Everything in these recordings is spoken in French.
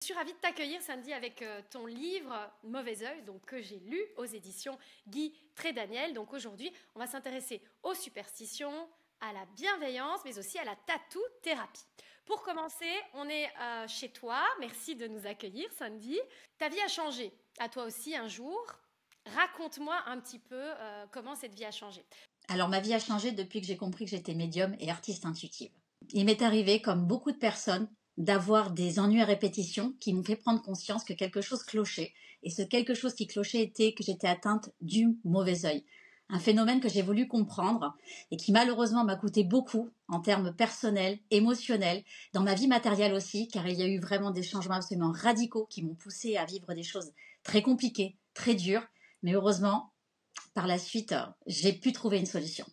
Je suis ravie de t'accueillir, Sandy, avec ton livre Mauvais œil, donc que j'ai lu aux éditions Guy Trédaniel. Donc aujourd'hui, on va s'intéresser aux superstitions, à la bienveillance, mais aussi à la tatou-thérapie. Pour commencer, on est chez toi. Merci de nous accueillir, Sandy. Ta vie a changé, à toi aussi un jour. Raconte-moi un petit peu comment cette vie a changé. Alors, ma vie a changé depuis que j'ai compris que j'étais médium et artiste intuitive. Il m'est arrivé, comme beaucoup de personnes, d'avoir des ennuis à répétition qui m'ont fait prendre conscience que quelque chose clochait. Et ce quelque chose qui clochait était que j'étais atteinte du mauvais œil. Un phénomène que j'ai voulu comprendre et qui malheureusement m'a coûté beaucoup en termes personnels, émotionnels, dans ma vie matérielle aussi, car il y a eu vraiment des changements absolument radicaux qui m'ont poussé à vivre des choses très compliquées, très dures. Mais heureusement, par la suite, j'ai pu trouver une solution.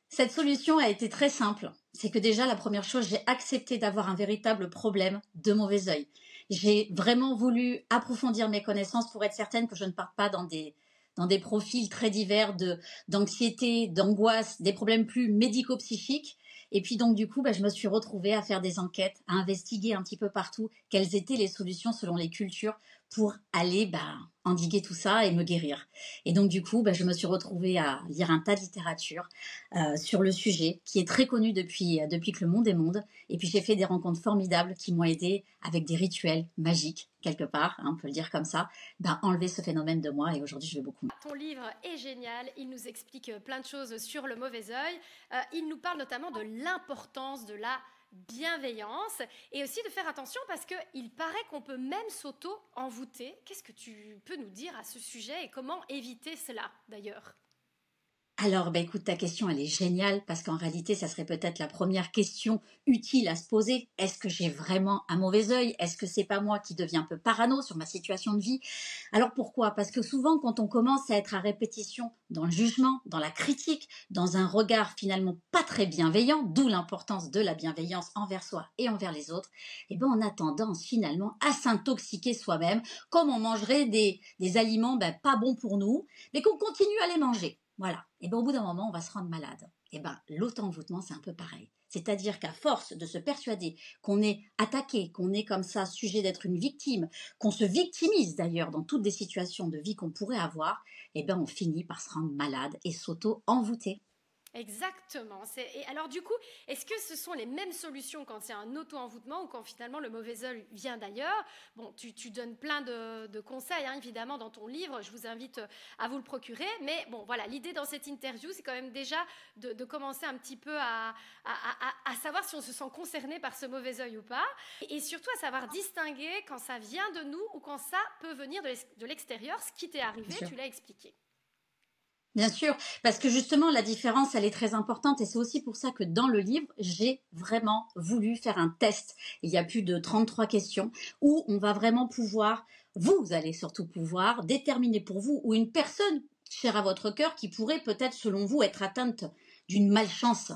Cette solution a été très simple. C'est que déjà, la première chose, j'ai accepté d'avoir un véritable problème de mauvais œil. J'ai vraiment voulu approfondir mes connaissances pour être certaine que je ne parte pas dans des profils très divers d'anxiété, d'angoisse, des problèmes plus médico-psychiques. Et puis donc du coup, je me suis retrouvée à faire des enquêtes, à investiguer un petit peu partout quelles étaient les solutions selon les cultures pour aller endiguer tout ça et me guérir. Et donc du coup, je me suis retrouvée à lire un tas de littérature sur le sujet, qui est très connu depuis que le monde est monde. Et puis j'ai fait des rencontres formidables qui m'ont aidé avec des rituels magiques, quelque part, on peut le dire comme ça, enlever ce phénomène de moi. Et aujourd'hui, je vais beaucoup mieux. Ton livre est génial, il nous explique plein de choses sur le mauvais œil. Il nous parle notamment de l'importance de la bienveillance et aussi de faire attention parce qu'il paraît qu'on peut même s'auto-envoûter. Qu'est-ce que tu peux nous dire à ce sujet et comment éviter cela d'ailleurs? Alors, écoute, ta question, elle est géniale parce qu'en réalité, ça serait peut-être la première question utile à se poser. Est-ce que j'ai vraiment un mauvais œil? Est-ce que c'est pas moi qui deviens un peu parano sur ma situation de vie? Alors pourquoi? Parce que souvent, quand on commence à être à répétition dans le jugement, dans la critique, dans un regard finalement pas très bienveillant, d'où l'importance de la bienveillance envers soi et envers les autres, on a tendance finalement à s'intoxiquer soi-même, comme on mangerait des aliments pas bons pour nous, mais qu'on continue à les manger. Voilà. Au bout d'un moment, on va se rendre malade. L'auto-envoûtement, c'est un peu pareil. C'est-à-dire qu'à force de se persuader qu'on est attaqué, qu'on est comme ça sujet d'être une victime, qu'on se victimise d'ailleurs dans toutes des situations de vie qu'on pourrait avoir, on finit par se rendre malade et s'auto-envoûter. Exactement. Et alors du coup, est-ce que ce sont les mêmes solutions quand c'est un auto-envoûtement ou quand finalement le mauvais œil vient d'ailleurs? Bon, tu donnes plein de conseils, hein, évidemment, dans ton livre. Je vous invite à vous le procurer. Mais bon, voilà, l'idée dans cette interview, c'est quand même déjà de commencer un petit peu à savoir si on se sent concerné par ce mauvais œil ou pas. Et surtout à savoir distinguer quand ça vient de nous ou quand ça peut venir de l'extérieur. Ce qui t'est arrivé, tu l'as expliqué. Bien sûr, parce que justement, la différence, elle est très importante et c'est aussi pour ça que dans le livre, j'ai vraiment voulu faire un test. Il y a plus de 33 questions où on va vraiment pouvoir, vous allez surtout pouvoir déterminer pour vous ou une personne chère à votre cœur qui pourrait peut-être, selon vous, être atteinte d'une malchance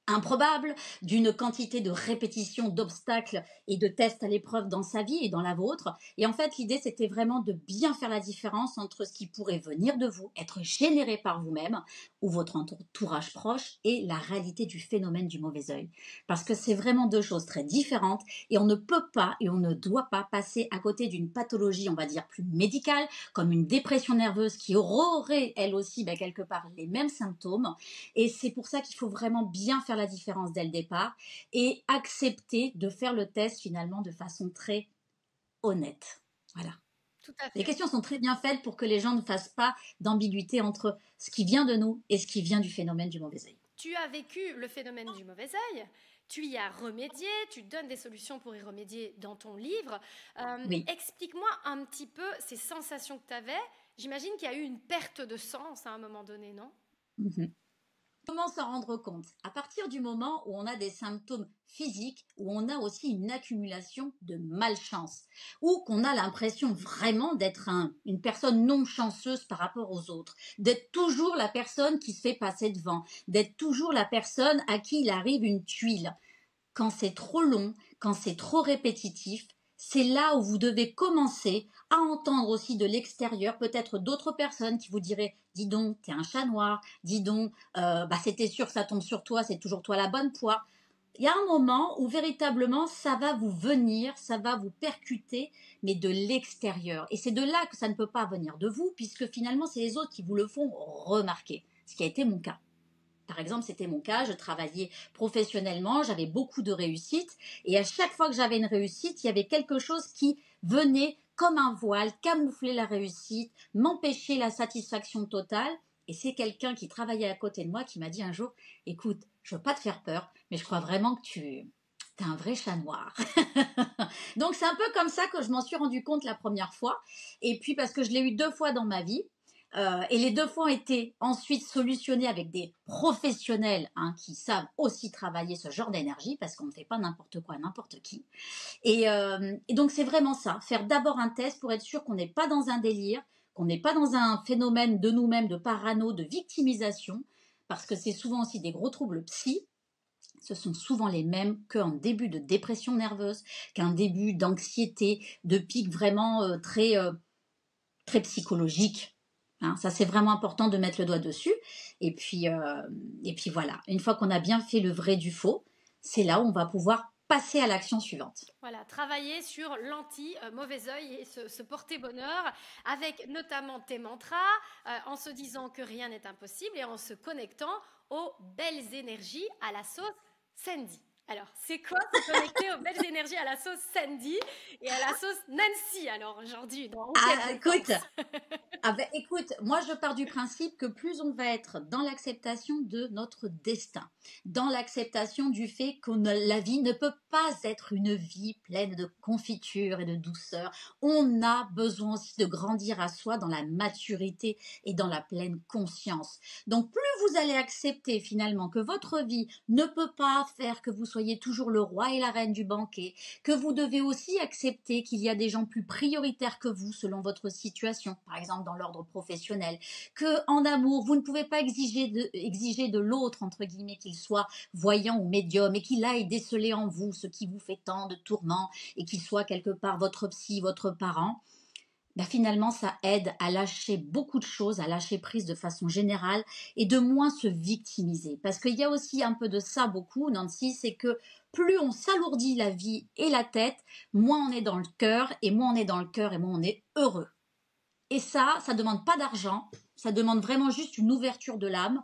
improbable, d'une quantité de répétitions, d'obstacles et de tests à l'épreuve dans sa vie et dans la vôtre. Et en fait, l'idée, c'était vraiment de bien faire la différence entre ce qui pourrait venir de vous, être généré par vous-même ou votre entourage proche et la réalité du phénomène du mauvais œil. Parce que c'est vraiment deux choses très différentes et on ne peut pas et on ne doit pas passer à côté d'une pathologie, on va dire, plus médicale, comme une dépression nerveuse qui aurait, elle aussi, quelque part, les mêmes symptômes. Et c'est pour ça qu'il faut vraiment bien faire la différence dès le départ et accepter de faire le test finalement de façon très honnête. Voilà. Tout à Les fait. questions sont très bien faites pour que les gens ne fassent pas d'ambiguïté entre ce qui vient de nous et ce qui vient du phénomène du mauvais œil. Tu as vécu le phénomène du mauvais œil, tu y as remédié, tu donnes des solutions pour y remédier dans ton livre. Oui. Explique-moi un petit peu ces sensations que tu avais. J'imagine qu'il y a eu une perte de sens à un moment donné, non? Mhm. Comment s'en rendre compte? À partir du moment où on a des symptômes physiques, où on a aussi une accumulation de malchance, ou qu'on a l'impression vraiment d'être une personne non chanceuse par rapport aux autres, d'être toujours la personne qui se fait passer devant, d'être toujours la personne à qui il arrive une tuile. Quand c'est trop long, quand c'est trop répétitif, c'est là où vous devez commencer à entendre aussi de l'extérieur peut-être d'autres personnes qui vous diraient dis donc t'es un chat noir, dis donc c'était sûr que ça tombe sur toi, c'est toujours toi la bonne poire. il y a un moment où véritablement ça va vous venir, ça va vous percuter, mais de l'extérieur. Et c'est de là que ça ne peut pas venir de vous, puisque finalement c'est les autres qui vous le font remarquer, ce qui a été mon cas. Par exemple, c'était mon cas, je travaillais professionnellement, j'avais beaucoup de réussite, et à chaque fois que j'avais une réussite, il y avait quelque chose qui venait comme un voile, camoufler la réussite, m'empêcher la satisfaction totale. Et c'est quelqu'un qui travaillait à côté de moi qui m'a dit un jour, écoute, je veux pas te faire peur, mais je crois vraiment que tu es un vrai chat noir. Donc c'est un peu comme ça que je m'en suis rendu compte la première fois. Et puis parce que je l'ai eu 2 fois dans ma vie, et les 2 fois ont été ensuite solutionnés avec des professionnels qui savent aussi travailler ce genre d'énergie, parce qu'on ne fait pas n'importe quoi à n'importe qui. Et donc c'est vraiment ça, faire d'abord un test pour être sûr qu'on n'est pas dans un délire, qu'on n'est pas dans un phénomène de nous-mêmes, de parano, de victimisation, parce que c'est souvent aussi des gros troubles psy. Ce sont souvent les mêmes qu'un début de dépression nerveuse, qu'un début d'anxiété, de pic vraiment très psychologique. Ça, c'est vraiment important de mettre le doigt dessus. Et puis voilà, une fois qu'on a bien fait le vrai du faux, c'est là où on va pouvoir passer à l'action suivante. Voilà, travailler sur l'anti-mauvais œil et se porter bonheur avec notamment tes mantras, en se disant que rien n'est impossible et en se connectant aux belles énergies à la sauce Sandy. Alors, c'est quoi se connecter aux belles énergies à la sauce Sandy et à la sauce Nancy, alors aujourd'hui, dans écoute, écoute, moi je pars du principe que plus on va être dans l'acceptation de notre destin, dans l'acceptation du fait que la vie ne peut pas être une vie pleine de confiture et de douceur. On a besoin aussi de grandir à soi dans la maturité et dans la pleine conscience. Donc plus vous allez accepter finalement que votre vie ne peut pas faire que vous soyez toujours le roi et la reine du banquet, que vous devez aussi accepter qu'il y a des gens plus prioritaires que vous selon votre situation, par exemple dans l'ordre professionnel, que en amour, vous ne pouvez pas exiger de l'autre, entre guillemets, qu'il soit voyant ou médium et qu'il aille déceler en vous ce qui vous fait tant de tourments et qu'il soit quelque part votre psy, votre parent. Finalement, ça aide à lâcher beaucoup de choses, à lâcher prise de façon générale et de moins se victimiser. Parce qu'il y a aussi un peu de ça beaucoup, Nancy, c'est que plus on s'alourdit la vie et la tête, moins on est dans le cœur, et moins on est dans le cœur, et moins on est heureux. Et ça demande pas d'argent, ça demande vraiment juste une ouverture de l'âme.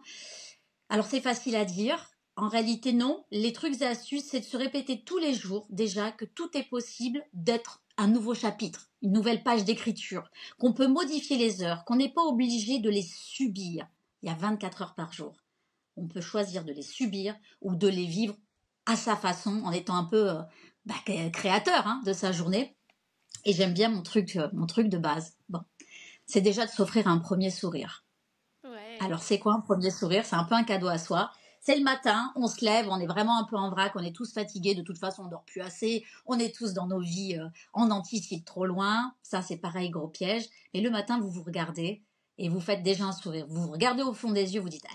Alors c'est facile à dire, en réalité non. Les trucs et astuces, c'est de se répéter tous les jours déjà que tout est possible d'être un nouveau chapitre, une nouvelle page d'écriture, qu'on peut modifier les heures, qu'on n'est pas obligé de les subir. Il y a 24 heures par jour. On peut choisir de les subir ou de les vivre à sa façon, en étant un peu créateur de sa journée. Et j'aime bien mon truc de base. Bon, c'est déjà de s'offrir un premier sourire. Ouais. Alors c'est quoi un premier sourire? C'est un peu un cadeau à soi. C'est le matin, on se lève, on est vraiment un peu en vrac, on est tous fatigués, de toute façon on dort plus assez, on est tous dans nos vies en anticipe trop loin, ça c'est pareil, gros piège. Mais le matin vous vous regardez et vous faites déjà un sourire. Vous vous regardez au fond des yeux, vous dites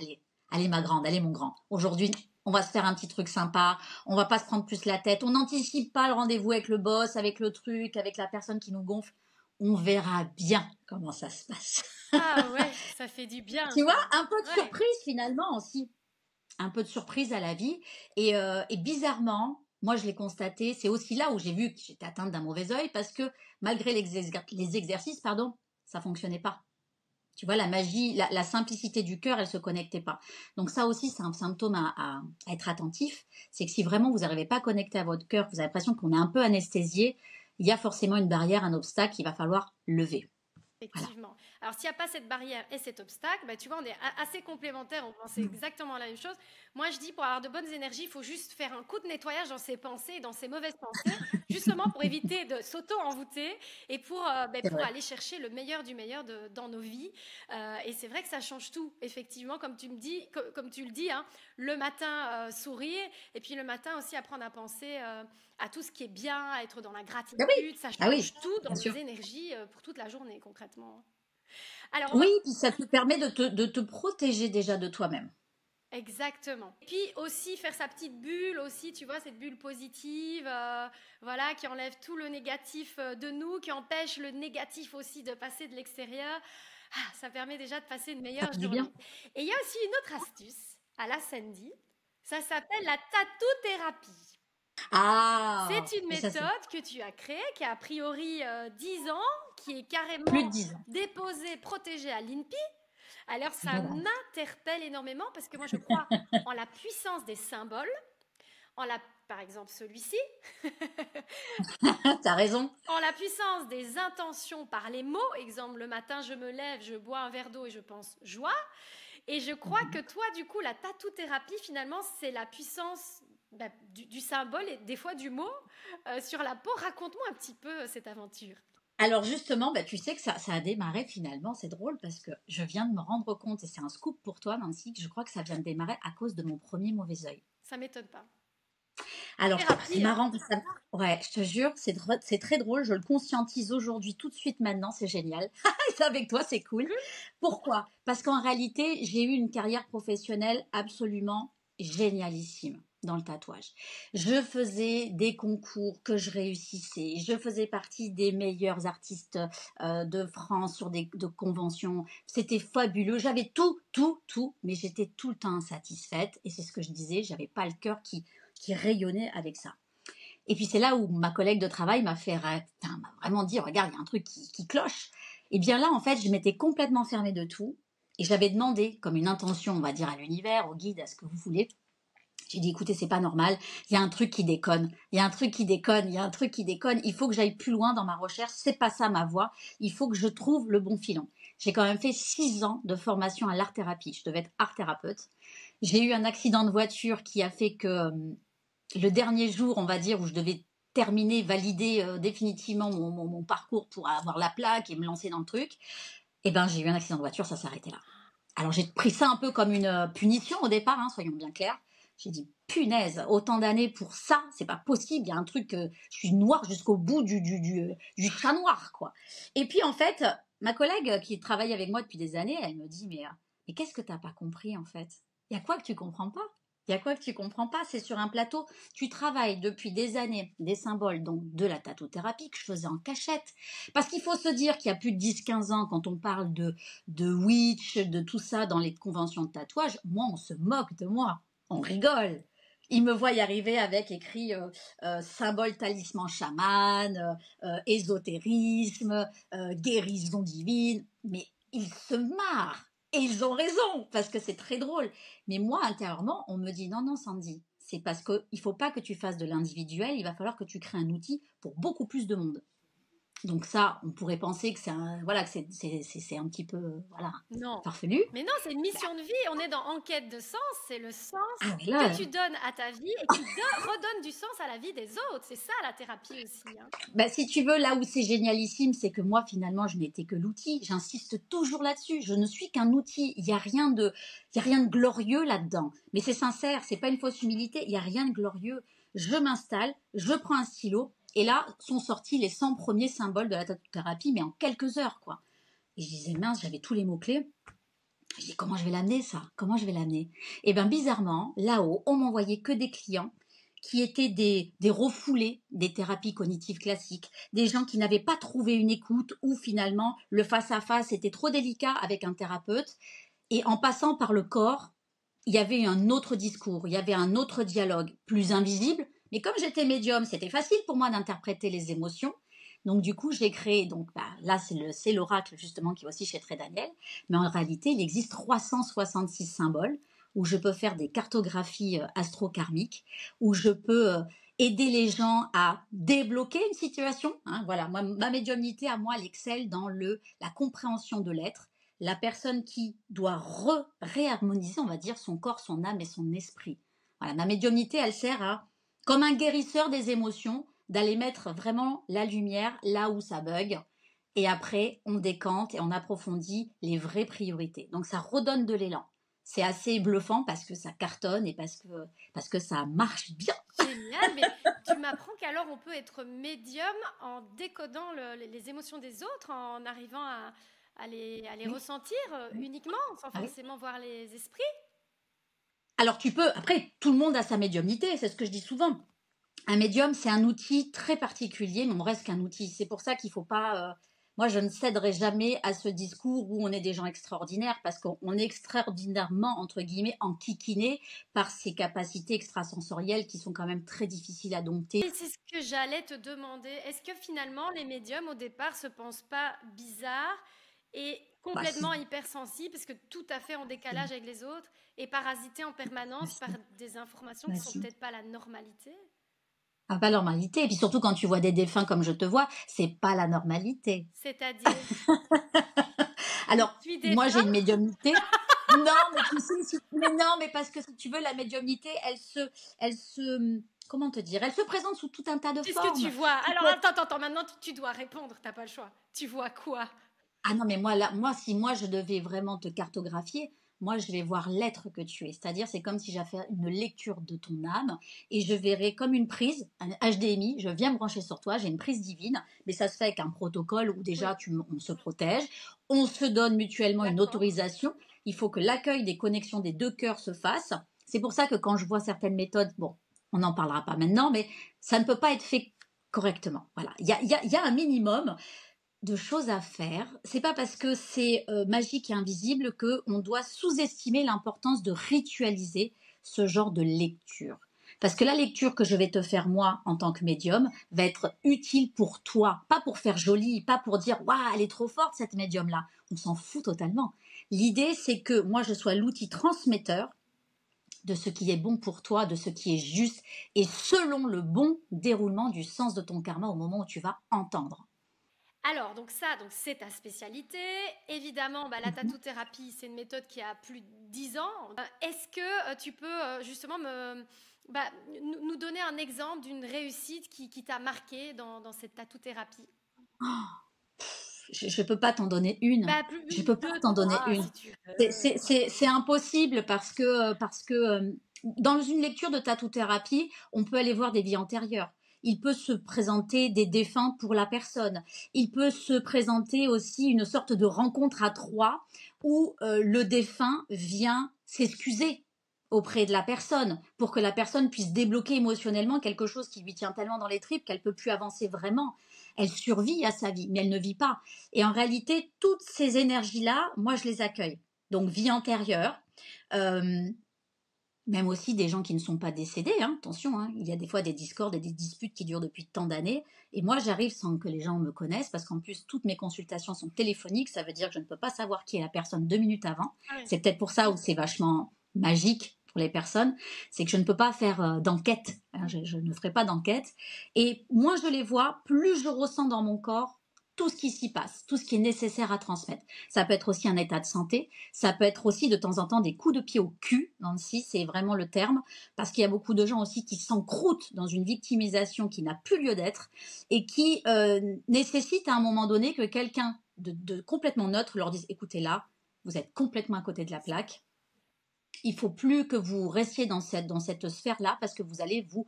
allez ma grande, allez mon grand, aujourd'hui on va se faire un petit truc sympa, on va pas se prendre plus la tête, on n'anticipe pas le rendez-vous avec le boss, avec le truc, avec la personne qui nous gonfle. On verra bien comment ça se passe. Ah ouais, ça fait du bien. Tu vois, Ça. un peu de Ouais. surprise finalement aussi. Un peu de surprise à la vie. Et bizarrement, moi je l'ai constaté, c'est aussi là où j'ai vu que j'étais atteinte d'un mauvais œil, parce que malgré les exercices, ça fonctionnait pas. Tu vois, la magie, la simplicité du cœur, elle se connectait pas. Donc ça aussi, c'est un symptôme à être attentif. C'est que si vraiment vous n'arrivez pas à connecter à votre cœur, vous avez l'impression qu'on est un peu anesthésié, il y a forcément une barrière, un obstacle qu'il va falloir lever. Voilà. Effectivement. Alors, s'il n'y a pas cette barrière et cet obstacle, tu vois, on est assez complémentaires, on pense exactement la même chose. Moi, je dis, pour avoir de bonnes énergies, il faut juste faire un coup de nettoyage dans ses pensées et dans ses mauvaises pensées, justement pour éviter de s'auto-envoûter et pour C'est vrai. aller chercher le meilleur du meilleur dans nos vies. Et c'est vrai que ça change tout, effectivement, comme tu le dis, le matin, sourire, et puis le matin aussi apprendre à penser à tout ce qui est bien, à être dans la Ah oui, gratitude. Ça ah oui, change tout dans bien nos sûr. énergies pour toute la journée, concrètement. Alors, Oui, puis ça te permet de te protéger déjà de toi-même. exactement. Et puis aussi faire sa petite bulle aussi, tu vois, cette bulle positive, voilà, qui enlève tout le négatif de nous, qui empêche le négatif aussi de passer de l'extérieur. Ça permet déjà de passer une Ça meilleure fait du bien. journée. Et il y a aussi une autre astuce à la Sandy, Ça s'appelle la tatou-thérapie. Ah, C'est une mais ça c'est méthode que tu as créée, qui a a priori 10 ans, qui est plus de carrément 10 ans. déposée, protégée à l'INPI. Alors ça Voilà. m'interpelle énormément parce que moi je crois en la puissance des symboles, en la, par exemple celui-ci, T'as raison. en la puissance des intentions par les mots. Exemple, le matin je me lève, je bois un verre d'eau et je pense joie. Et je crois que toi, du coup, la tatou-thérapie, finalement, c'est la puissance du symbole et des fois du mot sur la peau. Raconte-moi un petit peu cette aventure. Alors justement, bah, tu sais que ça a démarré finalement, c'est drôle parce que je viens de me rendre compte, et c'est un scoop pour toi Nancy, que je crois que ça vient de démarrer à cause de mon premier mauvais œil. Ça m'étonne pas. Alors c'est Thérapie, hein. marrant, ouais, je te jure, c'est très drôle, je le conscientise aujourd'hui tout de suite maintenant, c'est génial. C'est avec toi, c'est cool. Pourquoi? Parce qu'en réalité, j'ai eu une carrière professionnelle absolument génialissime dans le tatouage. Je faisais des concours que je réussissais, je faisais partie des meilleurs artistes de France sur de conventions. C'était fabuleux, j'avais tout, mais j'étais tout le temps insatisfaite et c'est ce que je disais, j'avais pas le cœur qui rayonnait avec ça. Et puis c'est là où ma collègue de travail m'a vraiment dit, regarde, il y a un truc qui cloche. Et bien là, en fait, je m'étais complètement fermée de tout. Et j'avais demandé, comme une intention, on va dire, à l'univers, au guide, à ce que vous voulez. J'ai dit, écoutez, c'est pas normal. Il y a un truc qui déconne. Il y a un truc qui déconne. Il y a un truc qui déconne. Il faut que j'aille plus loin dans ma recherche. C'est pas ça ma voie. Il faut que je trouve le bon filon. J'ai quand même fait 6 ans de formation à l'art-thérapie. Je devais être art-thérapeute. J'ai eu un accident de voiture qui a fait que le dernier jour, on va dire, où je devais terminer, valider définitivement mon parcours pour avoir la plaque et me lancer dans le truc, eh ben, j'ai eu un accident de voiture, ça s'est arrêté là. Alors j'ai pris ça un peu comme une punition au départ, hein, soyons bien clairs. J'ai dit, punaise, autant d'années pour ça, c'est pas possible, il y a un truc, je suis noire jusqu'au bout du chat noir, quoi. Et puis en fait, ma collègue qui travaille avec moi depuis des années, elle me dit, mais qu'est-ce que t'as pas compris en fait? Il y a quoi que tu comprends pas? Il y a quoi que tu comprends pas? C'est sur un plateau. Tu travailles depuis des années des symboles, donc de la tatouthérapie que je faisais en cachette. Parce qu'il faut se dire qu'il y a plus de 10-15 ans, quand on parle de witch, de tout ça dans les conventions de tatouage, moi, on se moque de moi. On rigole. Ils me voient y arriver avec écrit symbole talisman chaman, ésotérisme, guérison divine. Mais ils se marrent. Et ils ont raison, parce que c'est très drôle. Mais moi, intérieurement, on me dit non, non, Sandy, c'est parce qu'il ne faut pas que tu fasses de l'individuel, il va falloir que tu crées un outil pour beaucoup plus de monde. Donc ça, on pourrait penser que voilà, que c'est un petit peu voilà, Non. farfelu. Mais non, c'est une mission de vie. On est dans enquête de sens. C'est le sens Ah mais que là, tu donnes à ta vie et qui redonne du sens à la vie des autres. C'est ça la thérapie aussi, hein. bah, si tu veux, là où c'est génialissime, c'est que moi, finalement, je n'étais que l'outil. J'insiste toujours là-dessus. Je ne suis qu'un outil. Il y a rien de glorieux là-dedans. Mais c'est sincère, c'est pas une fausse humilité. Il y a rien de glorieux. Je m'installe, je prends un stylo, et là sont sortis les 100 premiers symboles de la thérapie, mais en quelques heures, quoi. Et je disais, mince, j'avais tous les mots-clés. Je dis, comment je vais l'amener, ça? Comment je vais l'amener? Et bien, bizarrement, là-haut, on m'envoyait que des clients qui étaient des refoulés des thérapies cognitives classiques, des gens qui n'avaient pas trouvé une écoute ou finalement le face-à-face était trop délicat avec un thérapeute. Et en passant par le corps, il y avait un autre discours, il y avait un autre dialogue, plus invisible. Mais comme j'étais médium, c'était facile pour moi d'interpréter les émotions. Donc du coup, j'ai créé, donc bah, là c'est l'oracle justement qui est aussi chez Très Daniel, mais en réalité il existe 366 symboles où je peux faire des cartographies astro-karmiques, où je peux aider les gens à débloquer une situation. Hein, voilà, moi, ma médiumnité à moi, elle excelle dans la compréhension de l'être. La personne qui doit réharmoniser, on va dire, son corps, son âme et son esprit. Voilà, ma médiumnité, elle sert à, comme un guérisseur des émotions, d'aller mettre vraiment la lumière là où ça bug. Et après, on décante et on approfondit les vraies priorités. Donc ça redonne de l'élan. C'est assez bluffant parce que ça cartonne et parce que ça marche bien. Génial, mais tu m'apprends qu'alors on peut être médium en décodant les émotions des autres, en arrivant à les Oui, ressentir oui, uniquement, sans oui. forcément voir les esprits. Alors tu peux, après, tout le monde a sa médiumnité, c'est ce que je dis souvent. Un médium, c'est un outil très particulier, mais on reste qu'un outil. C'est pour ça qu'il ne faut pas Moi, je ne céderai jamais à ce discours où on est des gens extraordinaires parce qu'on est extraordinairement, entre guillemets, enquiquinés par ces capacités extrasensorielles qui sont quand même très difficiles à dompter. Et c'est ce que j'allais te demander. Est-ce que finalement les médiums au départ se pensent pas bizarres et Bah, complètement si, hypersensibles parce que tout à fait en si, décalage avec les autres et parasités en bah, permanence par si, des informations bah, qui sont si. peut-être pas la normalité? Ah, pas la normalité. Et puis surtout quand tu vois des défunts comme je te vois, c'est pas la normalité. C'est-à-dire, je Alors, suis moi, j'ai défunt? une médiumnité. Non, mais tu sais, mais non, mais parce que si tu veux, la médiumnité, comment te dire, elle se présente sous tout un tas de Qu'est-ce que tu formes. vois? Tu Alors peux être- attends, maintenant tu dois répondre, t'as pas le choix. Tu vois quoi? Ah non, mais moi, là, moi, si moi, je devais vraiment te cartographier, moi, je vais voir l'être que tu es. C'est-à-dire, c'est comme si j'avais fait une lecture de ton âme et je verrais comme une prise, un HDMI, je viens me brancher sur toi, j'ai une prise divine, mais ça se fait avec un protocole où Oui, déjà, on se protège, on se donne mutuellement une d'accord. autorisation, il faut que l'accueil des connexions des deux cœurs se fasse. C'est pour ça que quand je vois certaines méthodes, bon, on n'en parlera pas maintenant, mais ça ne peut pas être fait correctement. Voilà, il y a un minimum de choses à faire. C'est pas parce que c'est magique et invisible que on doit sous-estimer l'importance de ritualiser ce genre de lecture. Parce que la lecture que je vais te faire moi en tant que médium va être utile pour toi, pas pour faire joli, pas pour dire waouh elle est trop forte cette médium là. On s'en fout totalement. L'idée c'est que moi je sois l'outil transmetteur de ce qui est bon pour toi, de ce qui est juste et selon le bon déroulement du sens de ton karma au moment où tu vas entendre. Alors, donc ça, donc c'est ta spécialité. Évidemment, bah, la Mhm. tatou-thérapie, c'est une méthode qui a plus de 10 ans. Est-ce que tu peux justement nous donner un exemple d'une réussite qui t'a marqué dans cette tatou-thérapie? Je peux pas t'en donner une. Bah, plus, Je peux pas deux, t'en donner trois, une. si tu veux. C'est impossible parce que dans une lecture de tatou-thérapie, on peut aller voir des vies antérieures. Il peut se présenter des défunts pour la personne. Il peut se présenter aussi une sorte de rencontre à trois où le défunt vient s'excuser auprès de la personne pour que la personne puisse débloquer émotionnellement quelque chose qui lui tient tellement dans les tripes qu'elle peut plus avancer vraiment. Elle survit à sa vie, mais elle ne vit pas. Et en réalité, toutes ces énergies-là, moi, je les accueille. Donc, vie antérieure, euh, même aussi des gens qui ne sont pas décédés, hein, attention, hein, il y a des fois des discordes et des disputes qui durent depuis tant d'années. Et moi, j'arrive sans que les gens me connaissent, parce qu'en plus, toutes mes consultations sont téléphoniques, ça veut dire que je ne peux pas savoir qui est la personne 2 minutes avant. Ah oui. C'est peut-être pour ça où c'est vachement magique pour les personnes, c'est que je ne peux pas faire d'enquête, hein, je ne ferai pas d'enquête. Et moins je les vois, plus je ressens dans mon corps tout ce qui s'y passe, tout ce qui est nécessaire à transmettre. Ça peut être aussi un état de santé, ça peut être aussi de temps en temps des coups de pied au cul, Nancy, c'est vraiment le terme, parce qu'il y a beaucoup de gens aussi qui s'encroutent dans une victimisation qui n'a plus lieu d'être et qui nécessite à un moment donné que quelqu'un de complètement neutre leur dise écoutez là, vous êtes complètement à côté de la plaque. Il faut plus que vous restiez dans cette sphère-là parce que vous allez vous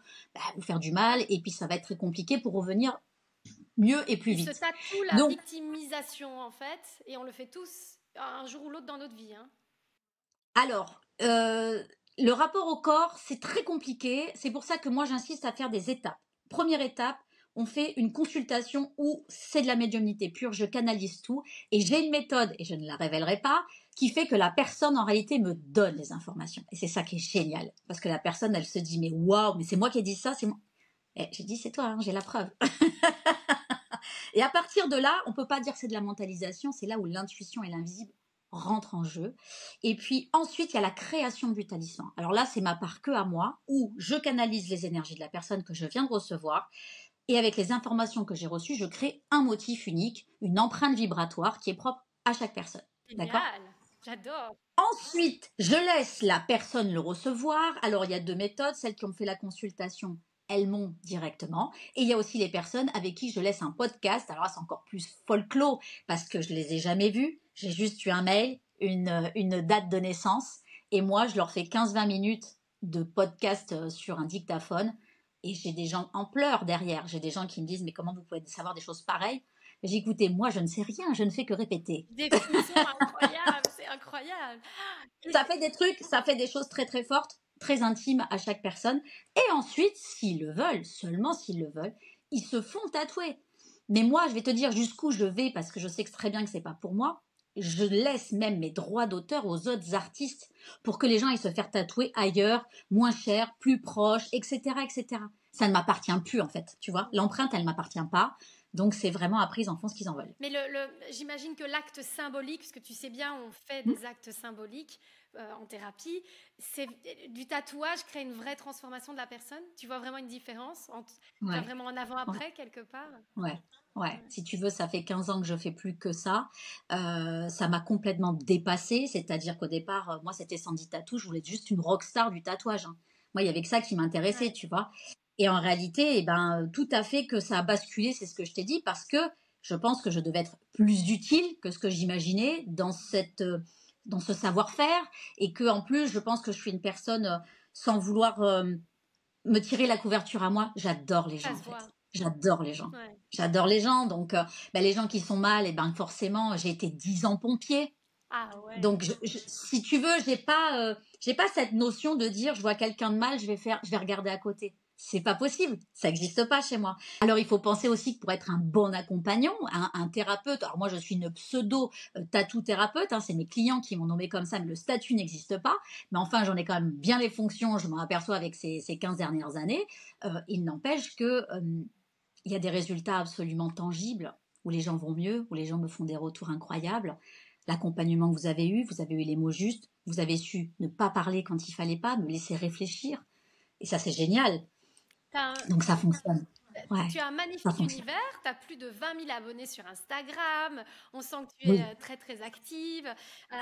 faire du mal et puis ça va être très compliqué pour revenir mieux et plus Il se vite. tatoue la Donc, victimisation, en fait, et on le fait tous un jour ou l'autre dans notre vie, hein. alors, le rapport au corps, c'est très compliqué. C'est pour ça que moi, j'insiste à faire des étapes. Première étape, on fait une consultation où c'est de la médiumnité pure, je canalise tout et j'ai une méthode, et je ne la révélerai pas, qui fait que la personne en réalité me donne les informations. Et c'est ça qui est génial, parce que la personne, elle se dit, mais waouh, mais c'est moi qui ai dit ça, c'est moi. Et j'ai dit, c'est toi, hein, j'ai la preuve. Et à partir de là, on peut pas dire que c'est de la mentalisation, c'est là où l'intuition et l'invisible rentrent en jeu. Et puis ensuite, il y a la création du talisman. Alors là, c'est ma part que à moi, où je canalise les énergies de la personne que je viens de recevoir. Et avec les informations que j'ai reçues, je crée un motif unique, une empreinte vibratoire qui est propre à chaque personne. D'accord? Génial, j'adore. Ensuite, je laisse la personne le recevoir. Alors, il y a deux méthodes. Celles qui ont fait la consultation, elles m'ont directement. Et il y a aussi les personnes avec qui je laisse un podcast. Alors là, c'est encore plus folklore parce que je les ai jamais vus. J'ai juste eu un mail, une date de naissance. Et moi, je leur fais 15-20 minutes de podcast sur un dictaphone. Et j'ai des gens en pleurs derrière. J'ai des gens qui me disent, mais comment vous pouvez savoir des choses pareilles? J'ai écouté, moi, je ne sais rien. Je ne fais que répéter. Des frissons incroyables, c'est incroyable. Et Ça fait des trucs, ça fait des choses très très fortes, très intimes à chaque personne. Et ensuite, s'ils le veulent, seulement s'ils le veulent, ils se font tatouer. Mais moi, je vais te dire jusqu'où je vais parce que je sais que très bien que c'est pas pour moi. Je laisse même mes droits d'auteur aux autres artistes pour que les gens aillent se faire tatouer ailleurs, moins cher, plus proche, etc., etc. Ça ne m'appartient plus en fait, tu vois. L'empreinte, elle m'appartient pas. Donc c'est vraiment après, ils en font ce qu'ils en veulent. Mais j'imagine que l'acte symbolique, parce que tu sais bien, on fait Hmm. des actes symboliques en thérapie, c'est du tatouage crée une vraie transformation de la personne. Tu vois vraiment une différence, tu vois Ouais, vraiment un ouais, avant-après quelque part. ouais, ouais. Ouais. Si tu veux, ça fait 15 ans que je fais plus que ça. Ça m'a complètement dépassée. C'est-à-dire qu'au départ, moi, c'était Sandy Tattoo. Je voulais être juste une rockstar du tatouage, hein. Moi, il y avait que ça qui m'intéressait, Ouais. tu vois. Et en réalité, eh ben, tout à fait que ça a basculé, c'est ce que je t'ai dit, parce que je pense que je devais être plus utile que ce que j'imaginais dans ce savoir-faire, et que en plus, je pense que je suis une personne sans vouloir me tirer la couverture à moi. J'adore les gens Ça en se fait. voit. J'adore les gens. Ouais. J'adore les gens. Donc, ben, les gens qui sont mal, et ben forcément, j'ai été 10 ans pompier. Ah ouais. Donc, si tu veux, j'ai pas cette notion de dire, je vois quelqu'un de mal, je vais regarder à côté. C'est pas possible, ça n'existe pas chez moi. Alors, il faut penser aussi que pour être un bon accompagnant, un thérapeute, alors moi je suis une pseudo tattoo thérapeute, hein, c'est mes clients qui m'ont nommé comme ça, mais le statut n'existe pas. Mais enfin, j'en ai quand même bien les fonctions, je m'en aperçois avec ces 15 dernières années. Il n'empêche que il y a des résultats absolument tangibles où les gens vont mieux, où les gens me font des retours incroyables. L'accompagnement que vous avez eu les mots justes, vous avez su ne pas parler quand il fallait pas, me laisser réfléchir. Et ça, c'est génial. T'as un- Donc ça fonctionne. Ouais, Tu as un ça magnifique fonctionne. univers, tu as plus de 20 000 abonnés sur Instagram, on sent que tu es Oui. très très active. Euh,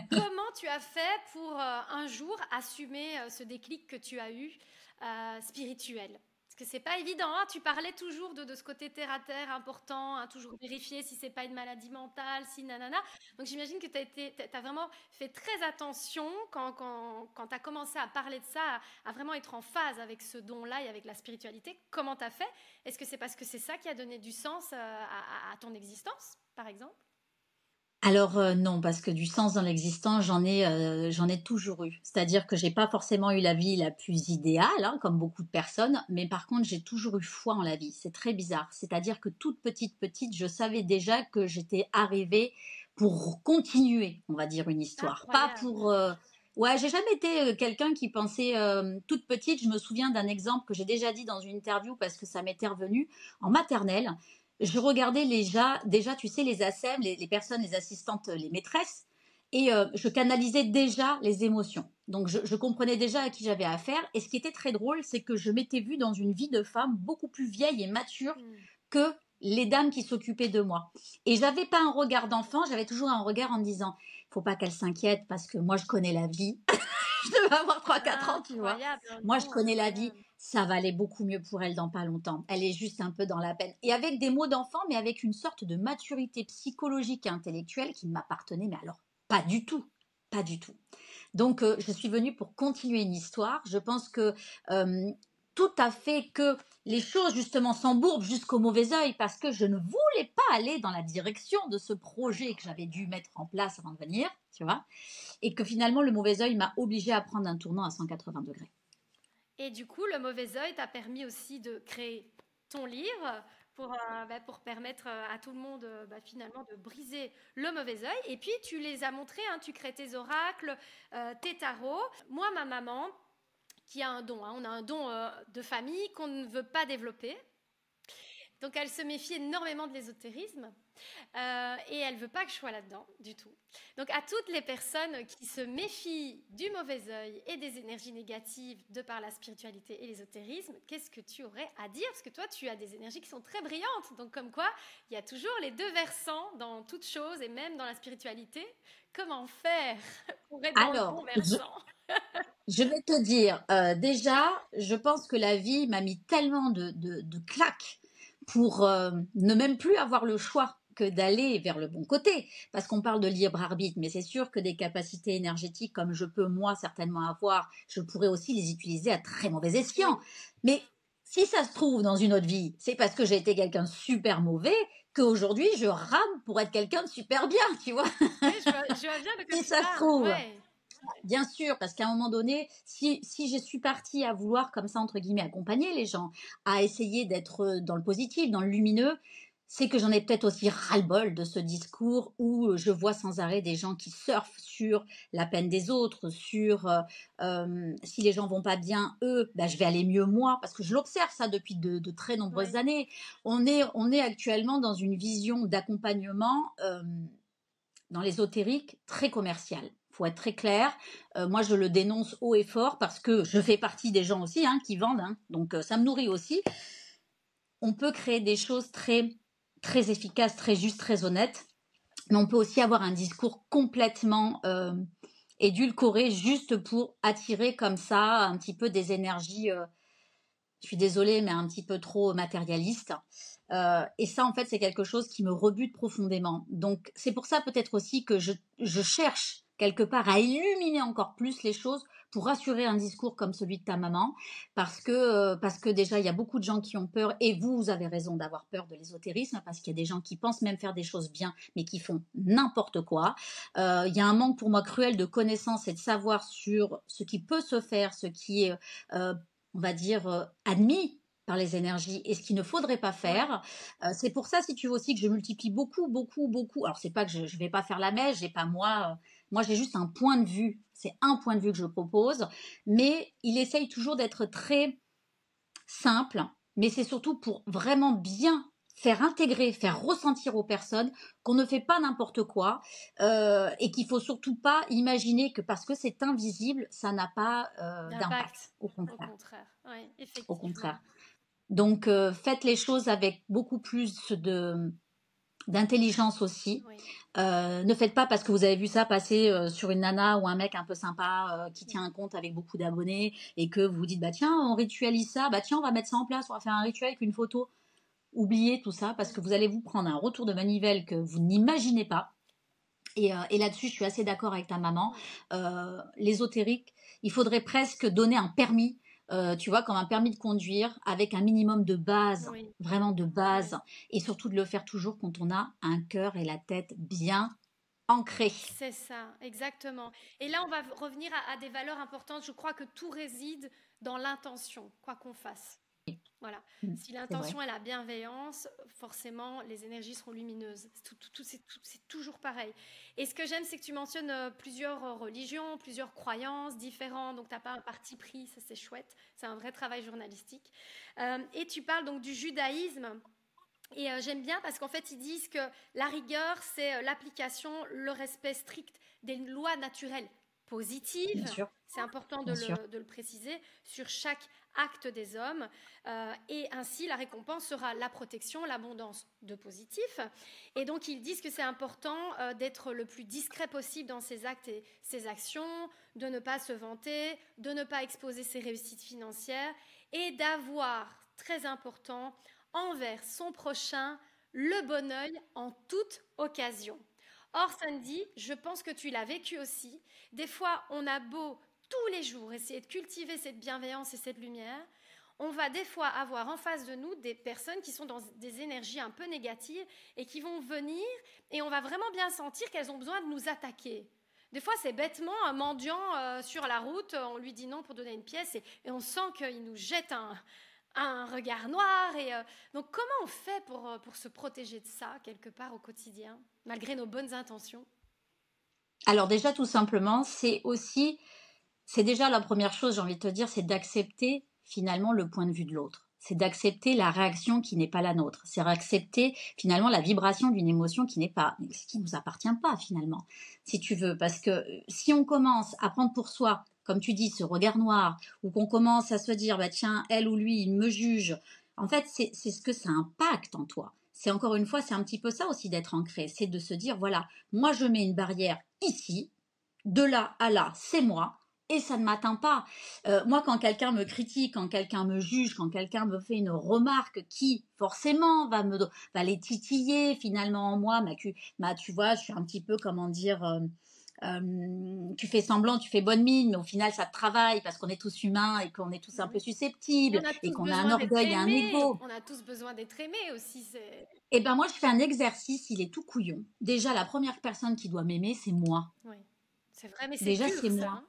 Comment tu as fait pour un jour assumer ce déclic que tu as eu spirituel? Parce que c'est pas évident, hein. Tu parlais toujours de ce côté terre à terre important, hein, toujours vérifier si c'est pas une maladie mentale, si nanana. Donc j'imagine que tu as vraiment fait très attention quand tu as commencé à parler de ça, à vraiment être en phase avec ce don-là et avec la spiritualité. Comment tu as fait? Est-ce que c'est parce que c'est ça qui a donné du sens à ton existence, par exemple? Alors non, parce que du sens dans l'existence, j'en ai toujours eu. C'est-à-dire que j'ai pas forcément eu la vie la plus idéale, hein, comme beaucoup de personnes, mais par contre j'ai toujours eu foi en la vie. C'est très bizarre. C'est-à-dire que toute petite, je savais déjà que j'étais arrivée pour continuer, on va dire une histoire, pas Incroyable. pour. Ouais, j'ai jamais été quelqu'un qui pensait toute petite. Je me souviens d'un exemple que j'ai déjà dit dans une interview parce que ça m'était revenu en maternelle. Je regardais déjà, tu sais, les ASM, les personnes, les assistantes, les maîtresses, et je canalisais déjà les émotions. Donc, je comprenais déjà à qui j'avais affaire. Et ce qui était très drôle, c'est que je m'étais vue dans une vie de femme beaucoup plus vieille et mature Hmm. que les dames qui s'occupaient de moi. Et j'avais pas un regard d'enfant, j'avais toujours un regard en me disant, faut pas qu'elle s'inquiète parce que moi je connais la vie. Je devais avoir 3 4 ans, tu vois. Incroyable, oh Moi, je non, connais la vie. incroyable. Ça va aller beaucoup mieux pour elle dans pas longtemps. Elle est juste un peu dans la peine. Et avec des mots d'enfant, mais avec une sorte de maturité psychologique et intellectuelle qui ne m'appartenait, mais alors pas du tout. Pas du tout. Donc, je suis venue pour continuer une histoire. Je pense que euh, tout a fait que les choses, justement, s'embourbent jusqu'au mauvais œil parce que je ne voulais pas aller dans la direction de ce projet que j'avais dû mettre en place avant de venir, tu vois, et que finalement, le mauvais œil m'a obligée à prendre un tournant à 180 degrés. Et du coup, le mauvais œil t'a permis aussi de créer ton livre pour permettre à tout le monde finalement de briser le mauvais œil. Et puis, tu les as montrés, hein, tu crées tes oracles, tes tarots. Moi, ma maman, qui a un don, hein, on a un don de famille qu'on ne veut pas développer. Donc, elle se méfie énormément de l'ésotérisme. Et elle veut pas que je sois là-dedans du tout. Donc à toutes les personnes qui se méfient du mauvais œil et des énergies négatives de par la spiritualité et l'ésotérisme, qu'est-ce que tu aurais à dire? Parce que toi, tu as des énergies qui sont très brillantes. Donc comme quoi, il y a toujours les deux versants dans toute chose et même dans la spiritualité. Comment faire pour être dans le bon Alors, versant? je vais te dire, déjà, je pense que la vie m'a mis tellement de claques pour ne même plus avoir le choix que d'aller vers le bon côté. Parce qu'on parle de libre arbitre, mais c'est sûr que des capacités énergétiques comme je peux moi certainement avoir, je pourrais aussi les utiliser à très mauvais escient. Oui, Mais si ça se trouve dans une autre vie, c'est parce que j'ai été quelqu'un de super mauvais qu'aujourd'hui je rame pour être quelqu'un de super bien, tu vois. oui, je vois bien de quoi Si tu ça se parles. trouve. Ouais. Bien sûr, parce qu'à un moment donné, si je suis partie à vouloir, comme ça, entre guillemets, accompagner les gens, à essayer d'être dans le positif, dans le lumineux, c'est que j'en ai peut-être aussi ras-le-bol de ce discours où je vois sans arrêt des gens qui surfent sur la peine des autres, sur si les gens vont pas bien, eux, ben, je vais aller mieux moi, parce que je l'observe ça depuis de très nombreuses Oui, années. On est actuellement dans une vision d'accompagnement dans l'ésotérique très commercial. Faut être très clair. Moi, je le dénonce haut et fort parce que je fais partie des gens aussi qui vendent. Donc, ça me nourrit aussi. On peut créer des choses très, très efficaces, très justes, très honnêtes. Mais on peut aussi avoir un discours complètement édulcoré juste pour attirer comme ça un petit peu des énergies, je suis désolée, mais un petit peu trop matérialistes. Et ça, en fait, c'est quelque chose qui me rebute profondément. Donc, c'est pour ça peut-être aussi que je cherche quelque part à illuminer encore plus les choses pour rassurer un discours comme celui de ta maman, parce que déjà, il y a beaucoup de gens qui ont peur, et vous avez raison d'avoir peur de l'ésotérisme, parce qu'il y a des gens qui pensent même faire des choses bien, mais qui font n'importe quoi. Il y a un manque pour moi cruel de connaissances et de savoir sur ce qui peut se faire, ce qui est, on va dire, admis par les énergies et ce qu'il ne faudrait pas oui, faire. C'est pour ça, si tu veux aussi, que je multiplie beaucoup, beaucoup, beaucoup. Alors, c'est pas que je ne vais pas faire la mèche, j'ai pas moi, j'ai juste un point de vue. C'est un point de vue que je propose, mais il essaye toujours d'être très simple, mais c'est surtout pour vraiment bien faire intégrer, faire ressentir aux personnes qu'on ne fait pas n'importe quoi et qu'il faut surtout pas imaginer que parce que c'est invisible, ça n'a pas d'impact. d'impact. Au Au contraire, contraire, oui, au effectivement. contraire. Donc, faites les choses avec beaucoup plus d'intelligence aussi. Oui. Ne faites pas parce que vous avez vu ça passer sur une nana ou un mec un peu sympa qui tient un compte avec beaucoup d'abonnés et que vous vous dites bah tiens on ritualise ça, bah tiens on va mettre ça en place, on va faire un rituel avec une photo. Oubliez tout ça parce que Mm. vous allez vous prendre un retour de manivelle que vous n'imaginez pas. Et là-dessus, je suis assez d'accord avec ta maman. Oui, L'ésotérique, il faudrait presque donner un permis, tu vois, comme un permis de conduire, avec un minimum de base, oui, vraiment de base, oui. et surtout de le faire toujours quand on a un cœur et la tête bien ancrés. C'est ça, exactement. Et là, on va revenir à des valeurs importantes. Je crois que tout réside dans l'intention, quoi qu'on fasse. Voilà. Si C'est vrai. l'intention est la bienveillance, forcément, les énergies seront lumineuses. C'est toujours pareil. Et ce que j'aime, c'est que tu mentionnes plusieurs religions, plusieurs croyances différentes. Donc, tu n'as pas un parti pris, ça c'est chouette. C'est un vrai travail journalistique. Et tu parles donc du judaïsme. Et j'aime bien parce qu'en fait, ils disent que la rigueur, c'est l'application, le respect strict des lois naturelles Bien positives. sûr, C'est important bien sûr. de le préciser sur chaque acte des hommes. Et ainsi, la récompense sera la protection, l'abondance de positif. Et donc, ils disent que c'est important d'être le plus discret possible dans ses actes et ses actions, de ne pas se vanter, de ne pas exposer ses réussites financières et d'avoir, très important, envers son prochain le bon œil en toute occasion. Or, Sandy, je pense que tu l'as vécu aussi. Des fois, on a beau tous les jours essayer de cultiver cette bienveillance et cette lumière, on va des fois avoir en face de nous des personnes qui sont dans des énergies un peu négatives et qui vont venir et on va vraiment bien sentir qu'elles ont besoin de nous attaquer. Des fois, c'est bêtement un mendiant sur la route, on lui dit non pour donner une pièce et on sent qu'il nous jette un regard noir. Donc, comment on fait pour se protéger de ça, quelque part, au quotidien, malgré nos bonnes intentions? Alors déjà, tout simplement, c'est déjà la première chose, j'ai envie de te dire, c'est d'accepter finalement le point de vue de l'autre. C'est d'accepter la réaction qui n'est pas la nôtre. C'est accepter finalement la vibration d'une émotion qui nous appartient pas finalement, si tu veux. Parce que si on commence à prendre pour soi, comme tu dis, ce regard noir, ou qu'on commence à se dire, bah tiens, elle ou lui, il me juge. En fait, c'est ce que ça impacte en toi. C'est encore une fois, c'est un petit peu ça aussi d'être ancré. C'est de se dire, voilà, moi je mets une barrière ici, de là à là, c'est moi et ça ne m'atteint pas. Moi, quand quelqu'un me critique, quand quelqu'un me juge, quand quelqu'un me fait une remarque qui, forcément, va les titiller finalement en moi, tu vois, je suis un petit peu, comment dire, tu fais semblant, tu fais bonne mine, mais au final, ça te travaille parce qu'on est tous humains et qu'on est tous un peu Oui. Et susceptibles on a et tous qu'on a un besoin d'être orgueil et un aimés. ego. On a tous besoin d'être aimés aussi. Et ben moi, je fais un exercice, il est tout couillon. Déjà, la première personne qui doit m'aimer, c'est moi. Oui, c'est vrai, mais c'est Déjà, dur c'est ça, moi. hein.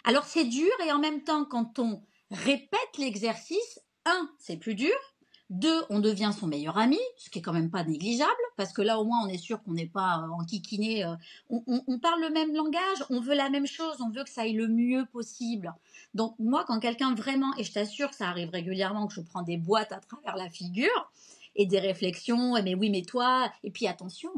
Alors c'est dur et en même temps, quand on répète l'exercice, un, c'est plus dur, 2, on devient son meilleur ami, ce qui est quand même pas négligeable, parce que là au moins on est sûr qu'on n'est pas en kikiné, on parle le même langage, on veut la même chose, on veut que ça aille le mieux possible. Donc moi quand quelqu'un vraiment, et je t'assure que ça arrive régulièrement que je prends des boîtes à travers la figure, et des réflexions, mais oui mais toi, et puis attention,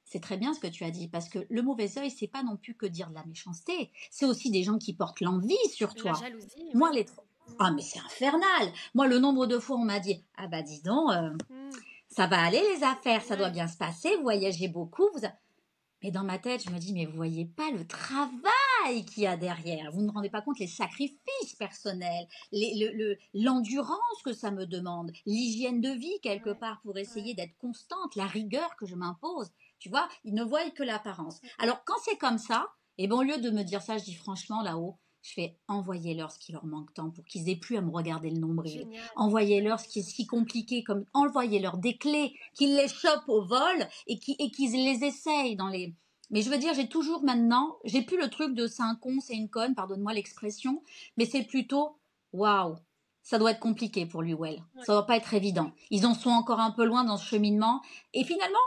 c'est très bien ce que tu as dit, parce que le mauvais œil, c'est pas non plus que dire de la méchanceté, c'est aussi des gens qui portent l'envie sur La toi. jalousie, Moi, oui. les ah, mais c'est infernal. Moi, le nombre de fois, on m'a dit, ah bah dis donc, Mm. ça va aller les affaires, ça doit Ouais. bien se passer, vous voyagez beaucoup. Mais dans ma tête, je me dis, mais vous voyez pas le travail qu'il y a derrière. Vous ne vous rendez pas compte les sacrifices personnels, l'endurance que ça me demande, l'hygiène de vie quelque Ouais. part pour essayer Ouais. d'être constante, la rigueur que je m'impose. Tu vois, ils ne voient que l'apparence. Alors quand c'est comme ça, et ben au lieu de me dire ça, je dis franchement là-haut, je fais envoyer-leur ce qui leur manque tant pour qu'ils aient plus à me regarder le nombril. Génial. Envoyez-leur ce qui est si compliqué, comme envoyez-leur des clés, qu'ils les chopent au vol et qu'ils les essayent dans les. Mais je veux dire, j'ai toujours maintenant, j'ai plus le truc de c'est un con, c'est une conne, pardonne-moi l'expression, mais c'est plutôt waouh, ça doit être compliqué pour lui ou elle. Ouais. Ça doit pas être évident. Ils en sont encore un peu loin dans ce cheminement. Et finalement,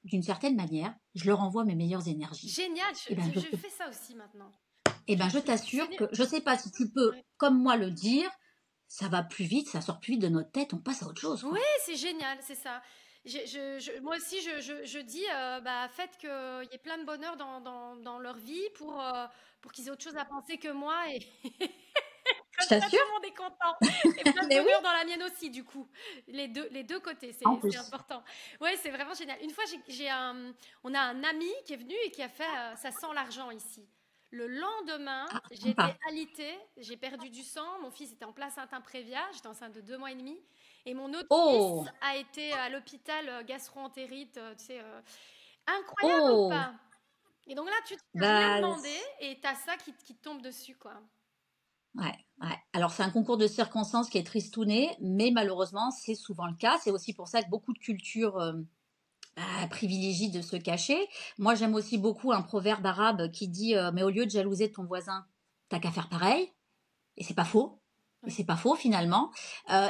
d'une certaine manière, je leur envoie mes meilleures énergies. Génial, Et ben, je fais ça aussi maintenant. je C'est t'assure que je sais pas si tu peux, ouais. comme moi, le dire, ça va plus vite, ça sort plus vite de notre tête, on passe à autre chose, Oui, quoi. c'est génial, c'est ça. Moi aussi, je dis, bah, faites qu'il y ait plein de bonheur dans leur vie pour qu'ils aient autre chose à penser que moi. Et Je comme ça, tout t'assure. le monde est content. Et plein de Mais oui, bonheur dans la mienne aussi, du coup. Les deux côtés, en c'est plus. important. Ouais, c'est vraiment génial. Une fois, on a un ami qui est venu et qui a fait Ça sent l'argent ici. Le lendemain, Ah, j'ai été sympa. alitée, j'ai perdu du sang. Mon fils était en placenta prévia, j'étais enceinte de 2 mois et demi. Et mon autre Oh, fils a été à l'hôpital gastro-entérite, tu sais, incroyable ou oh, pas? Et donc là, tu n'as rien bah, demandé et t'as ça qui te tombe dessus, quoi. ouais, ouais. Alors c'est un concours de circonstances qui est tristouné, mais malheureusement c'est souvent le cas. C'est aussi pour ça que beaucoup de cultures privilégient de se cacher. Moi j'aime aussi beaucoup un proverbe arabe qui dit mais au lieu de jalouser ton voisin, t'as qu'à faire pareil. Et c'est pas faux. Et Ouais. c'est pas faux finalement.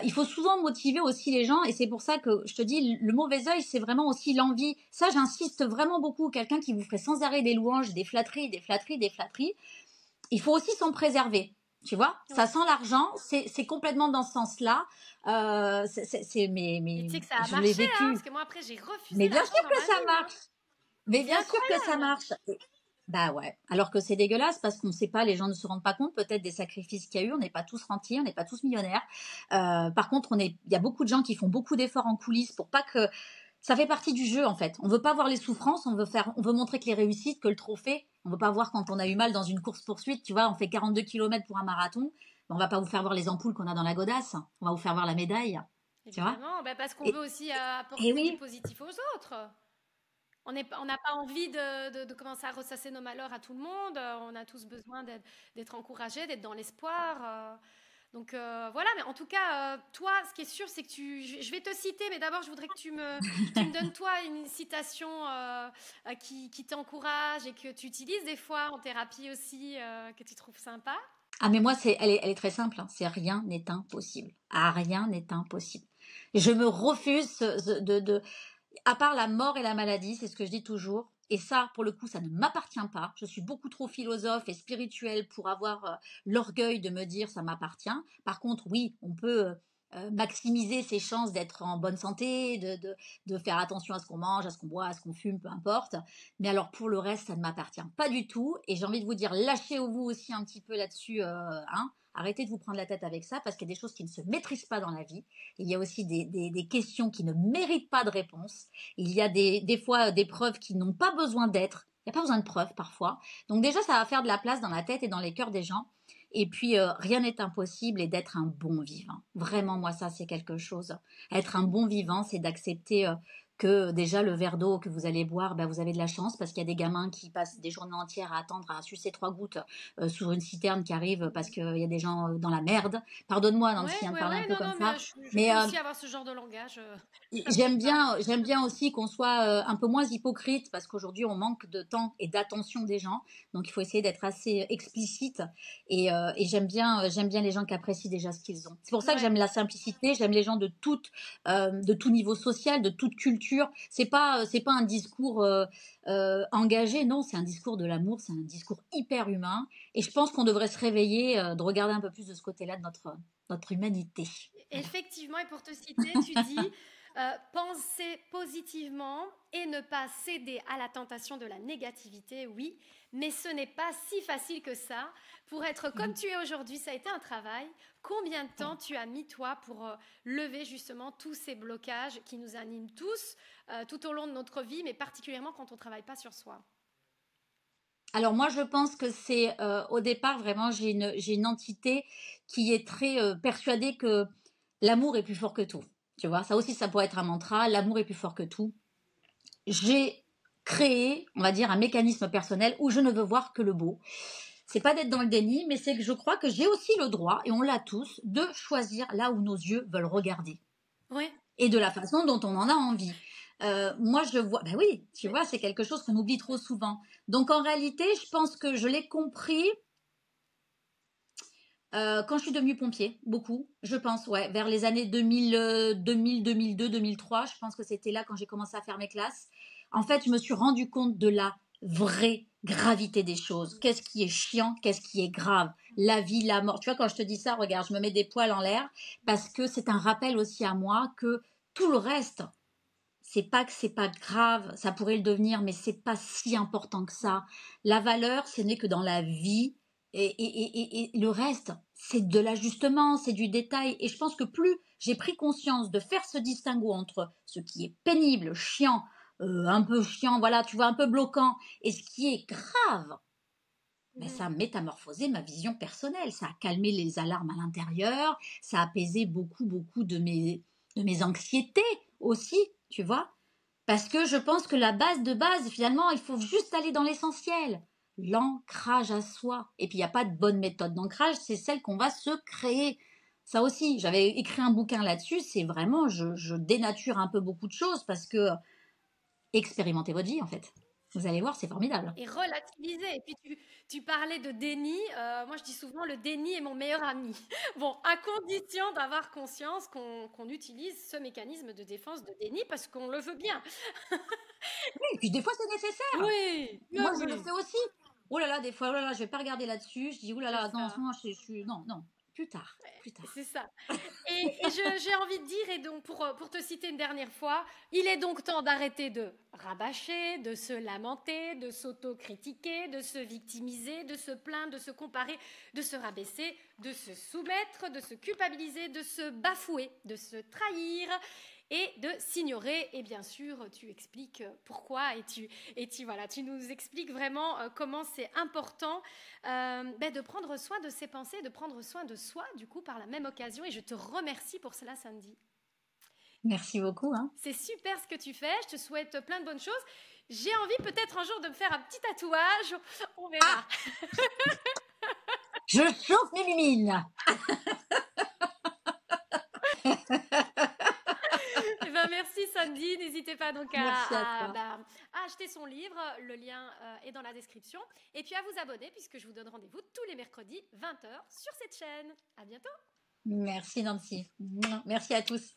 Il faut souvent motiver aussi les gens et c'est pour ça que je te dis le mauvais œil c'est vraiment aussi l'envie. Ça j'insiste vraiment beaucoup. Quelqu'un qui vous ferait sans arrêt des louanges, des flatteries, des flatteries, des flatteries. Il faut aussi s'en préserver. Tu vois, ça Ouais. sent l'argent, c'est complètement dans ce sens-là. Et Mais tu sais que ça a je l'ai marché, hein, vécu. parce que moi après j'ai refusé Mais bien l'argent sûr dans que ma ça vie, hein. marche. Mais C'est bien sûr que ça incroyable. marche. Bah ouais. Alors que c'est dégueulasse parce qu'on ne sait pas, les gens ne se rendent pas compte peut-être des sacrifices qu'il y a eu. On n'est pas tous rentiers, on n'est pas tous millionnaires. Par contre, il y a beaucoup de gens qui font beaucoup d'efforts en coulisses pour pas que ça fait partie du jeu en fait. On veut pas voir les souffrances, on veut montrer que les réussites, que le trophée. On veut pas voir quand on a eu mal dans une course poursuite. Tu vois, on fait 42 kilomètres pour un marathon. On va pas vous faire voir les ampoules qu'on a dans la godasse. On va vous faire voir la médaille. Tu vois. Évidemment, bah, parce qu'on veut Et, aussi et apporter du oui. positif aux autres. On n'a pas envie de commencer à ressasser nos malheurs à tout le monde. On a tous besoin d'être encouragés, d'être dans l'espoir. Donc voilà, mais en tout cas, toi, ce qui est sûr, c'est que je vais te citer, mais d'abord, je voudrais que tu me donnes, toi, une citation qui t'encourage et que tu utilises des fois en thérapie aussi, que tu trouves sympa. Ah mais moi elle est très simple, hein. C'est rien n'est impossible. Ah rien n'est impossible. Je me refuse à part la mort et la maladie, c'est ce que je dis toujours. Et ça, pour le coup, ça ne m'appartient pas. Je suis beaucoup trop philosophe et spirituelle pour avoir l'orgueil de me dire ça m'appartient. Par contre, oui, on peut maximiser ses chances d'être en bonne santé, de faire attention à ce qu'on mange, à ce qu'on boit, à ce qu'on fume, peu importe. Mais alors pour le reste, ça ne m'appartient pas du tout. Et j'ai envie de vous dire, lâchez-vous aussi un petit peu là-dessus. Hein. Arrêtez de vous prendre la tête avec ça parce qu'il y a des choses qui ne se maîtrisent pas dans la vie. Il y a aussi des questions qui ne méritent pas de réponse. Il y a des fois des preuves qui n'ont pas besoin d'être. Il n'y a pas besoin de preuves parfois. Donc déjà, ça va faire de la place dans la tête et dans les cœurs des gens. Et puis, rien n'est impossible et d'être un bon vivant. Vraiment, moi, ça, c'est quelque chose. Être un bon vivant, c'est d'accepter que déjà le verre d'eau que vous allez boire, vous avez de la chance parce qu'il y a des gamins qui passent des journées entières à attendre à sucer 3 gouttes sur une citerne qui arrive parce qu'il y a des gens dans la merde. Pardonne-moi Ouais, Nancy, de ouais, parler un ouais, peu non, comme non, mais ça, je mais peux aussi avoir ce genre de langage. T'inquiète j'aime pas. bien, j'aime bien aussi qu'on soit un peu moins hypocrite parce qu'aujourd'hui on manque de temps et d'attention des gens, donc il faut essayer d'être assez explicite et j'aime bien les gens qui apprécient déjà ce qu'ils ont. C'est pour ça que Ouais. j'aime la simplicité, j'aime les gens de tout niveau social, de toute culture. C'est pas un discours engagé, non, c'est un discours de l'amour, c'est un discours hyper humain et je pense qu'on devrait se réveiller, de regarder un peu plus de ce côté-là de notre humanité. Voilà. Effectivement, et pour te citer, tu dis penser positivement et ne pas céder à la tentation de la négativité, oui, mais ce n'est pas si facile que ça. Pour être comme tu es aujourd'hui, ça a été un travail. Combien de temps tu as mis, toi, pour lever justement tous ces blocages qui nous animent tous tout au long de notre vie, mais particulièrement quand on ne travaille pas sur soi? Alors moi, je pense que c'est au départ vraiment j'ai une entité qui est très persuadée que l'amour est plus fort que tout. Tu vois, ça aussi ça pourrait être un mantra. L'amour est plus fort que tout. J'ai créé, on va dire, un mécanisme personnel où je ne veux voir que le beau. C'est pas d'être dans le déni, mais c'est que je crois que j'ai aussi le droit, et on l'a tous, de choisir là où nos yeux veulent regarder Oui, et de la façon dont on en a envie. Moi, je vois, ben oui, tu mais vois, c'est quelque chose qu'on oublie trop souvent. Donc, en réalité, je pense que je l'ai compris quand je suis devenue pompier, beaucoup, je pense, ouais, vers les années 2000, 2000, 2002, 2003, je pense que c'était là quand j'ai commencé à faire mes classes. En fait, je me suis rendu compte de la vraie gravité des choses. Qu'est-ce qui est chiant, qu'est-ce qui est grave, la vie, la mort. Tu vois, quand je te dis ça, regarde, je me mets des poils en l'air parce que c'est un rappel aussi à moi que tout le reste, c'est pas que c'est pas grave, ça pourrait le devenir, mais c'est pas si important que ça. La valeur, ce n'est que dans la vie, et le reste, c'est de l'ajustement, c'est du détail. Et je pense que plus j'ai pris conscience de faire ce distinguo entre ce qui est pénible, chiant, un peu chiant, voilà, tu vois, un peu bloquant, et ce qui est grave, ça a métamorphosé ma vision personnelle. Ça a calmé les alarmes à l'intérieur, ça a apaisé beaucoup, beaucoup de mes anxiétés aussi, tu vois. Parce que je pense que la base de base, finalement, il faut juste aller dans l'essentiel. L'ancrage à soi. Et puis, il n'y a pas de bonne méthode d'ancrage, c'est celle qu'on va se créer. Ça aussi, j'avais écrit un bouquin là-dessus, c'est vraiment, je dénature un peu beaucoup de choses parce que expérimentez votre vie, en fait. Vous allez voir, c'est formidable. et relativiser. Et puis tu parlais de déni. Moi, je dis souvent, le déni est mon meilleur ami. Bon, à condition d'avoir conscience qu'on utilise ce mécanisme de défense de déni parce qu'on le veut bien. Oui, et puis des fois, c'est nécessaire. Oui, mais Moi, je le oui, fais aussi. Oh là là, des fois, oh là là, je vais pas regarder là-dessus. Je dis, oh là c'est là, non, en ce ça. moment, non, non, plus tard, plus tard. C'est ça. Et j'ai envie de dire, et donc pour te citer une dernière fois, il est donc temps d'arrêter de rabâcher, de se lamenter, de s'auto-critiquer, de se victimiser, de se plaindre, de se comparer, de se rabaisser, de se soumettre, de se culpabiliser, de se bafouer, de se trahir et de s'ignorer. Et bien sûr, tu expliques pourquoi voilà, tu nous expliques vraiment comment c'est important de prendre soin de ses pensées, de prendre soin de soi, du coup, par la même occasion. Et je te remercie pour cela, Sandy. Merci beaucoup, hein. C'est super ce que tu fais. Je te souhaite plein de bonnes choses. J'ai envie peut-être un jour de me faire un petit tatouage. On verra. Je chauffe mes mimines. Eh ben, merci Sandy. N'hésitez pas donc Merci à toi. à acheter son livre. Le lien est dans la description. Et puis à vous abonner puisque je vous donne rendez-vous tous les mercredis 20h sur cette chaîne. À bientôt. Merci Nancy. Merci à tous.